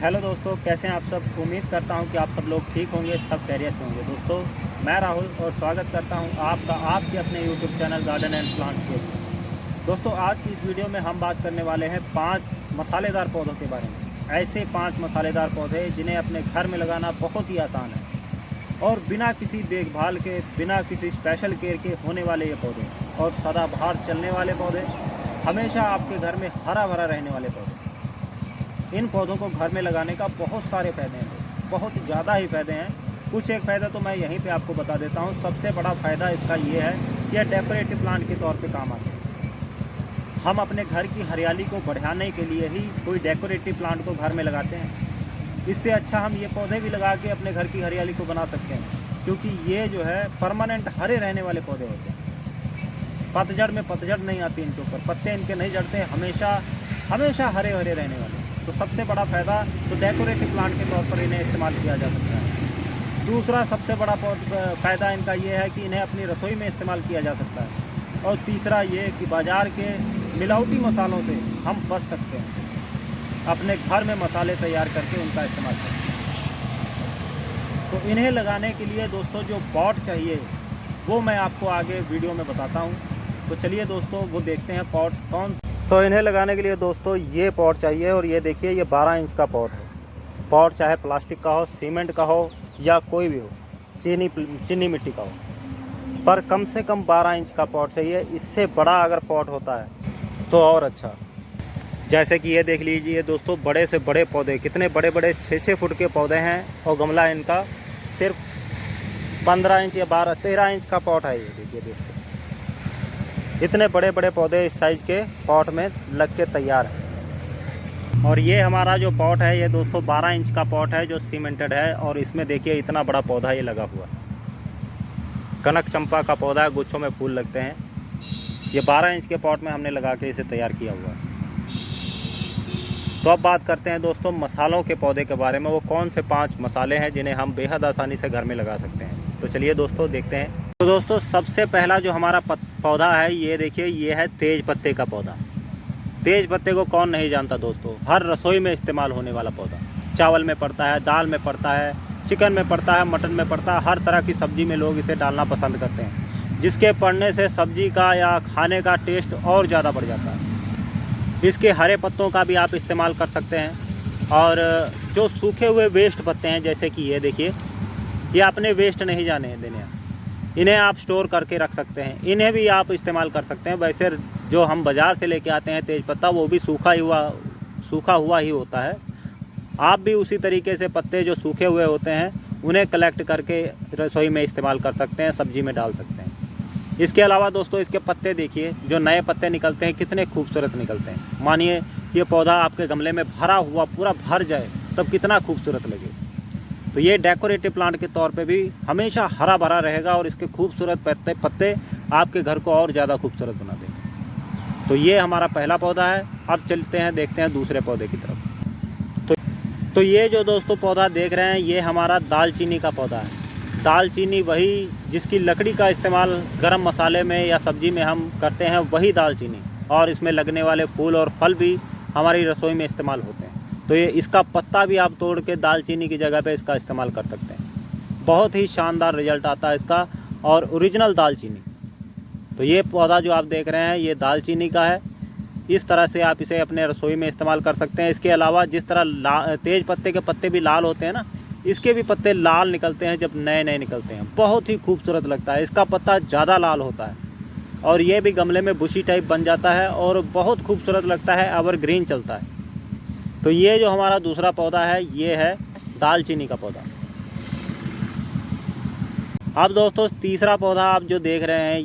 Hello दोस्तों, कैसे हैं आप सब। उम्मीद करता हूं कि आप सब लोग ठीक होंगे, सब खैरियत से होंगे। दोस्तों, मैं राहुल और स्वागत करता हूं आपका आपके अपने YouTube channel garden and plants के। दोस्तों, आज की इस वीडियो में हम बात करने वाले हैं 5 मसालेदार पौधों के बारे में। ऐसे 5 मसालेदार पौधे जिन्हें अपने घर में लगाना बहुत ही आसान है और बिना किसी देखभाल के, बिना किसी स्पेशल केयर के होने वाले ये पौधे और सदाबहार चलने वाले पौधे, हमेशा आपके घर में हरा भरा रहने वाले पौधे। इन पौधों को घर में लगाने का बहुत सारे फ़ायदे हैं, बहुत ज़्यादा ही फ़ायदे हैं। कुछ एक फ़ायदा तो मैं यहीं पे आपको बता देता हूँ। सबसे बड़ा फ़ायदा इसका ये है कि यह डेकोरेटिव प्लांट के तौर पे काम आते हैं। हम अपने घर की हरियाली को बढ़ाने के लिए ही कोई डेकोरेटिव प्लांट को घर में लगाते हैं। इससे अच्छा हम ये पौधे भी लगा के अपने घर की हरियाली को बना सकते हैं, क्योंकि ये जो है परमानेंट हरे रहने वाले पौधे होते हैं। पतझड़ में पतझड़ नहीं आती इनके ऊपर, पत्ते इनके नहीं झड़ते, हमेशा हरे भरे रहने वाले। तो सबसे बड़ा फ़ायदा तो डेकोरेटिव प्लांट के तौर पर इन्हें इस्तेमाल किया जा सकता है। दूसरा सबसे बड़ा फ़ायदा इनका ये है कि इन्हें अपनी रसोई में इस्तेमाल किया जा सकता है। और तीसरा ये कि बाज़ार के मिलावटी मसालों से हम बच सकते हैं, अपने घर में मसाले तैयार करके उनका इस्तेमाल करते हैं। तो इन्हें लगाने के लिए दोस्तों जो पॉट चाहिए वो मैं आपको आगे वीडियो में बताता हूँ। तो चलिए दोस्तों, वो देखते हैं पॉट कौन। तो इन्हें लगाने के लिए दोस्तों ये पॉट चाहिए, और ये देखिए ये 12 इंच का पॉट है। पॉट चाहे प्लास्टिक का हो, सीमेंट का हो या कोई भी हो, चीनी मिट्टी का हो, पर कम से कम 12 इंच का पॉट चाहिए। इससे बड़ा अगर पॉट होता है तो और अच्छा। जैसे कि ये देख लीजिए दोस्तों, बड़े से बड़े पौधे, कितने बड़े बड़े 6-6 फुट के पौधे हैं, और गमला इनका सिर्फ 15 इंच या 13 इंच का पॉट है। ये देखिए दोस्तों, इतने बड़े बड़े पौधे इस साइज़ के पॉट में लग के तैयार है। और ये हमारा जो पॉट है ये दोस्तों 12 इंच का पॉट है जो सीमेंटेड है, और इसमें देखिए इतना बड़ा पौधा ये लगा हुआ है। कनक चंपा का पौधा है, गुच्छों में फूल लगते हैं। ये 12 इंच के पॉट में हमने लगा के इसे तैयार किया हुआ है। तो अब बात करते हैं दोस्तों मसालों के पौधे के बारे में। वो कौन से 5 मसाले हैं जिन्हें हम बेहद आसानी से घर में लगा सकते हैं। तो चलिए दोस्तों देखते हैं। तो दोस्तों, सबसे पहला जो हमारा पौधा है ये देखिए, ये है तेज पत्ते का पौधा। तेज पत्ते को कौन नहीं जानता दोस्तों, हर रसोई में इस्तेमाल होने वाला पौधा। चावल में पड़ता है, दाल में पड़ता है, चिकन में पड़ता है, मटन में पड़ता है, हर तरह की सब्जी में लोग इसे डालना पसंद करते हैं, जिसके पड़ने से सब्जी का या खाने का टेस्ट और ज़्यादा बढ़ जाता है। इसके हरे पत्तों का भी आप इस्तेमाल कर सकते हैं। और जो सूखे हुए वेस्ट पत्ते हैं, जैसे कि ये देखिए, ये अपने वेस्ट नहीं जाने देने, इन्हें आप स्टोर करके रख सकते हैं। इन्हें भी आप इस्तेमाल कर सकते हैं। वैसे जो हम बाज़ार से लेके आते हैं तेज पत्ता, वो भी सूखा हुआ ही होता है। आप भी उसी तरीके से पत्ते जो सूखे हुए होते हैं उन्हें कलेक्ट करके रसोई में इस्तेमाल कर सकते हैं, सब्जी में डाल सकते हैं। इसके अलावा दोस्तों, इसके पत्ते देखिए, जो नए पत्ते निकलते हैं कितने खूबसूरत निकलते हैं। मानिए ये पौधा आपके गमले में भरा हुआ पूरा भर जाए तब कितना खूबसूरत लगे। तो ये डेकोरेटिव प्लांट के तौर पे भी हमेशा हरा भरा रहेगा, और इसके खूबसूरत पत्ते आपके घर को और ज़्यादा खूबसूरत बना देंगे। तो ये हमारा पहला पौधा है। अब चलते हैं, देखते हैं दूसरे पौधे की तरफ। तो ये जो दोस्तों पौधा देख रहे हैं ये हमारा दालचीनी का पौधा है। दालचीनी वही जिसकी लकड़ी का इस्तेमाल गरम मसाले में या सब्जी में हम करते हैं, वही दालचीनी, और इसमें लगने वाले फूल और फल भी हमारी रसोई में इस्तेमाल होते हैं। तो ये इसका पत्ता भी आप तोड़ के दालचीनी की जगह पे इसका इस्तेमाल कर सकते हैं। बहुत ही शानदार रिजल्ट आता है इसका, और ओरिजिनल दालचीनी। तो ये पौधा जो आप देख रहे हैं ये दालचीनी का है। इस तरह से आप इसे अपने रसोई में इस्तेमाल कर सकते हैं। इसके अलावा जिस तरह तेज पत्ते के पत्ते भी लाल होते हैं ना, इसके भी पत्ते लाल निकलते हैं जब नए नए निकलते हैं, बहुत ही खूबसूरत लगता है। इसका पत्ता ज़्यादा लाल होता है, और ये भी गमले में बुशी टाइप बन जाता है और बहुत खूबसूरत लगता है, एवरग्रीन चलता है। तो ये जो हमारा दूसरा पौधा है ये है दालचीनी का पौधा। अब दोस्तों, तीसरा पौधा आप जो देख रहे हैं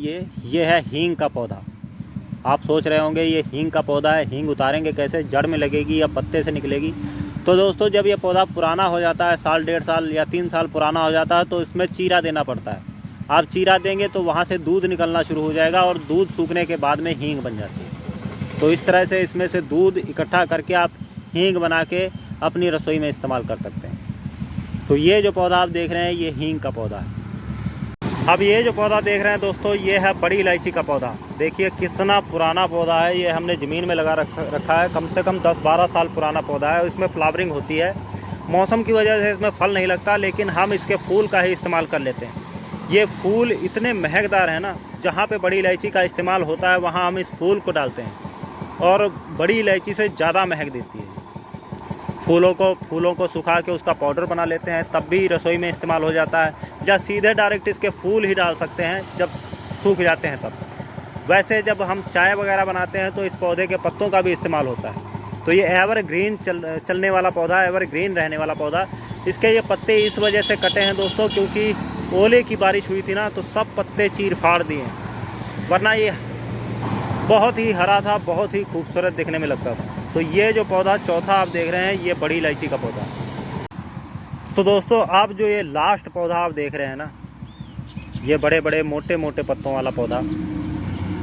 ये है हींग का पौधा। आप सोच रहे होंगे ये हींग का पौधा है, हींग उतारेंगे कैसे, जड़ में लगेगी या पत्ते से निकलेगी। तो दोस्तों, जब ये पौधा पुराना हो जाता है, साल 1.5 साल या 3 साल पुराना हो जाता है, तो इसमें चीरा देना पड़ता है। आप चीरा देंगे तो वहाँ से दूध निकलना शुरू हो जाएगा, और दूध सूखने के बाद में हींग बन जाती है। तो इस तरह से इसमें से दूध इकट्ठा करके आप हींग बना के अपनी रसोई में इस्तेमाल कर सकते हैं। तो ये जो पौधा आप देख रहे हैं ये हींग का पौधा है। अब ये जो पौधा देख रहे हैं दोस्तों, ये है बड़ी इलायची का पौधा। देखिए कितना पुराना पौधा है। ये हमने ज़मीन में लगा रखा है। कम से कम 10-12 साल पुराना पौधा है। इसमें फ्लावरिंग होती है। मौसम की वजह से इसमें फल नहीं लगता, लेकिन हम इसके फूल का ही इस्तेमाल कर लेते हैं। ये फूल इतने महकदार हैं ना, जहाँ पे बड़ी इलायची का इस्तेमाल होता है वहाँ हम इस फूल को डालते हैं और बड़ी इलायची से ज़्यादा महक देती है। फूलों को सुखा के उसका पाउडर बना लेते हैं, तब भी रसोई में इस्तेमाल हो जाता है, या सीधे डायरेक्ट इसके फूल ही डाल सकते हैं जब सूख जाते हैं तब। वैसे जब हम चाय वगैरह बनाते हैं तो इस पौधे के पत्तों का भी इस्तेमाल होता है। तो ये एवरग्रीन चलने वाला पौधा, एवरग्रीन रहने वाला पौधा। इसके ये पत्ते इस वजह से कटे हैं दोस्तों, क्योंकि ओले की बारिश हुई थी ना, तो सब पत्ते चीर फाड़ दिए, वरना ये बहुत ही हरा था, बहुत ही खूबसूरत दिखने में लगता था। तो ये जो पौधा चौथा आप देख रहे हैं, ये बड़ी इलायची का पौधा। तो दोस्तों आप जो ये लास्ट पौधा आप देख रहे हैं ना, ये बड़े बड़े मोटे मोटे पत्तों वाला पौधा,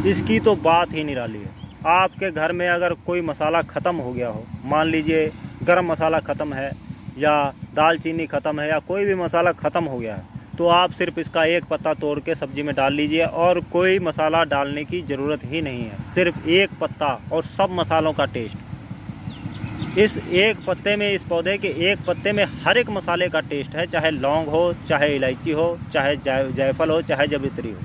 इसकी तो बात ही निराली है। आपके घर में अगर कोई मसाला ख़त्म हो गया हो, मान लीजिए गरम मसाला ख़त्म है या दालचीनी ख़त्म है या कोई भी मसाला ख़त्म हो गया है, तो आप सिर्फ इसका एक पत्ता तोड़ के सब्ज़ी में डाल लीजिए और कोई मसाला डालने की ज़रूरत ही नहीं है। सिर्फ एक पत्ता और सब मसालों का टेस्ट। इस एक पत्ते में, इस पौधे के एक पत्ते में हर एक मसाले का टेस्ट है, चाहे लौंग हो, चाहे इलायची हो, चाहे जायफल हो, चाहे जावित्री हो।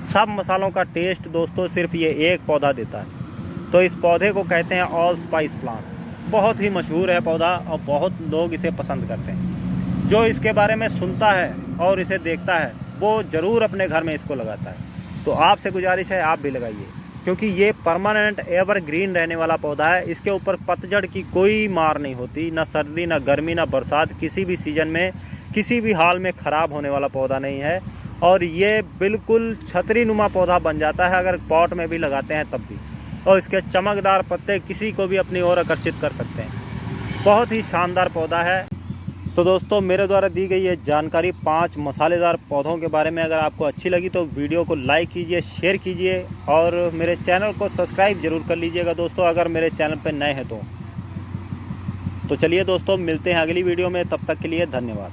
सब मसालों का टेस्ट दोस्तों सिर्फ ये एक पौधा देता है। तो इस पौधे को कहते हैं ऑल स्पाइस प्लांट। बहुत ही मशहूर है पौधा और बहुत लोग इसे पसंद करते हैं। जो इसके बारे में सुनता है और इसे देखता है वो ज़रूर अपने घर में इसको लगाता है। तो आपसे गुजारिश है आप भी लगाइए, क्योंकि ये परमानेंट एवरग्रीन रहने वाला पौधा है। इसके ऊपर पतझड़ की कोई मार नहीं होती, ना सर्दी, ना गर्मी, ना बरसात। किसी भी सीज़न में, किसी भी हाल में ख़राब होने वाला पौधा नहीं है। और ये बिल्कुल छतरी नुमा पौधा बन जाता है अगर पॉट में भी लगाते हैं तब भी। और इसके चमकदार पत्ते किसी को भी अपनी ओर आकर्षित कर सकते हैं। बहुत ही शानदार पौधा है। तो दोस्तों मेरे द्वारा दी गई ये जानकारी 5 मसालेदार पौधों के बारे में अगर आपको अच्छी लगी तो वीडियो को लाइक कीजिए, शेयर कीजिए और मेरे चैनल को सब्सक्राइब ज़रूर कर लीजिएगा दोस्तों, अगर मेरे चैनल पर नए हैं तो चलिए दोस्तों मिलते हैं अगली वीडियो में। तब तक के लिए धन्यवाद।